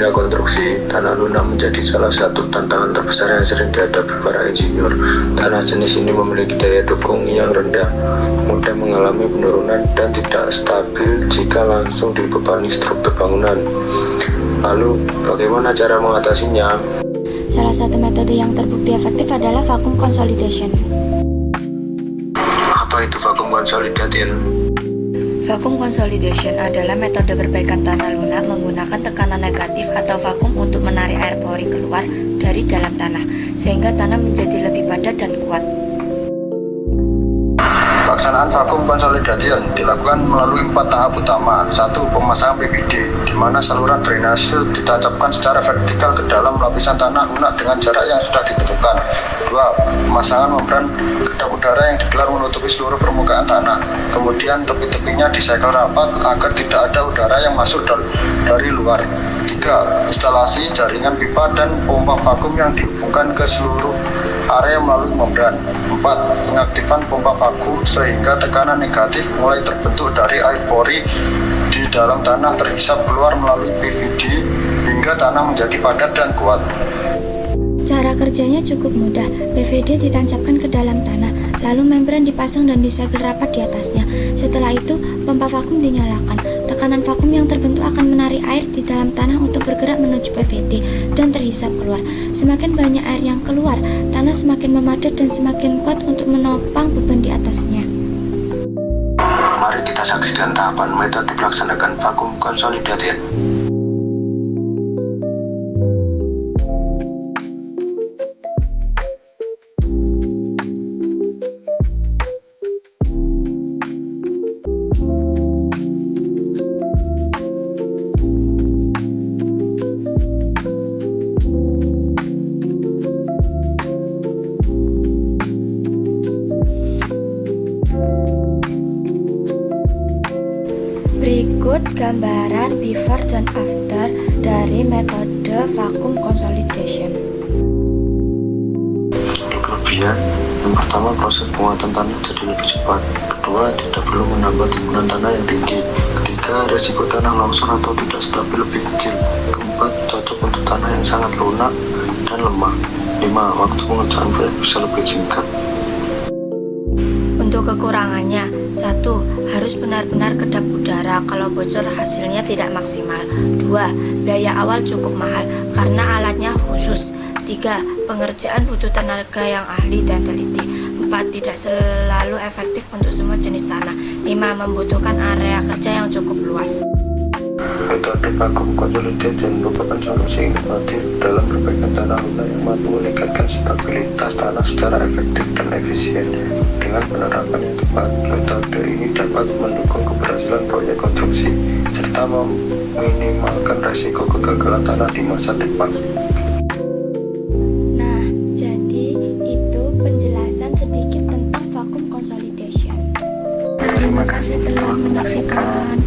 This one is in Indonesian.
dunia konstruksi, tanah lunak menjadi salah satu tantangan terbesar yang sering dihadapi para insinyur. Tanah jenis ini memiliki daya dukung yang rendah, mudah mengalami penurunan, dan tidak stabil jika langsung dibebani struktur bangunan. Lalu, bagaimana cara mengatasinya? Salah satu metode yang terbukti efektif adalah vacuum consolidation. Apa itu vacuum consolidation? Vacuum consolidation adalah metode perbaikan tanah lunak menggunakan tekanan negatif atau vakum untuk menarik air pori keluar dari dalam tanah, sehingga tanah menjadi lebih padat dan kuat. Pelaksanaan vacuum consolidation dilakukan melalui 4 tahap utama. 1. Pemasangan PVD, di mana saluran drainase ditancapkan secara vertikal ke dalam lapisan tanah lunak dengan jarak yang sudah ditentukan. 2. Pemasangan membran kedap udara yang digelar menutupi seluruh permukaan tanah. Kemudian tepi-tepinya disegel rapat agar tidak ada udara yang masuk dari luar. 3. Instalasi jaringan pipa dan pompa vakum yang dihubungkan ke seluruh area melalui membran. 4. Pengaktifan pompa vakum sehingga tekanan negatif mulai terbentuk dari air pori di dalam tanah terhisap keluar melalui PVD hingga tanah menjadi padat dan kuat. Cara kerjanya cukup mudah. PVD ditancapkan ke dalam tanah, lalu membran dipasang dan disegel rapat di atasnya. Setelah itu, pompa vakum dinyalakan. Tekanan vakum yang terbentuk akan menarik air di dalam tanah untuk bergerak menuju PVD dan terhisap keluar. Semakin banyak air yang keluar, tanah semakin memadat dan semakin kuat untuk menopang beban di atasnya. Mari kita saksikan tahapan metode melaksanakan vacuum consolidation. Berikut gambaran before dan after dari metode vacuum consolidation. Untuk kelebihan, yang pertama proses penguatan tanah jadi lebih cepat. Kedua, tidak perlu menambah timbunan tanah yang tinggi. Ketiga, resiko tanah longsor atau tidak stabil lebih kecil. Keempat, cocok untuk tanah yang sangat lunak dan lemah. 5. Waktu pengerjaan proyek bisa lebih singkat. Untuk kekurangannya, 1. Harus benar-benar kedap udara, kalau bocor hasilnya tidak maksimal. 2. Biaya awal cukup mahal karena alatnya khusus. 3. Pengerjaan butuh tenaga yang ahli dan teliti. 4. Tidak selalu efektif untuk semua jenis tanah. 5. Membutuhkan area kerja yang cukup luas. Metode vacuum consolidation merupakan solusi inovatif dalam perbaikan tanah lunak yang mampu meningkatkan stabilitas tanah secara efektif dan efisien. Dengan penerapan yang tepat, metode ini dapat mendukung keberhasilan proyek konstruksi serta meminimalkan resiko kegagalan tanah di masa depan. Nah, jadi itu penjelasan sedikit tentang vacuum consolidation. Terima kasih telah menyaksikan.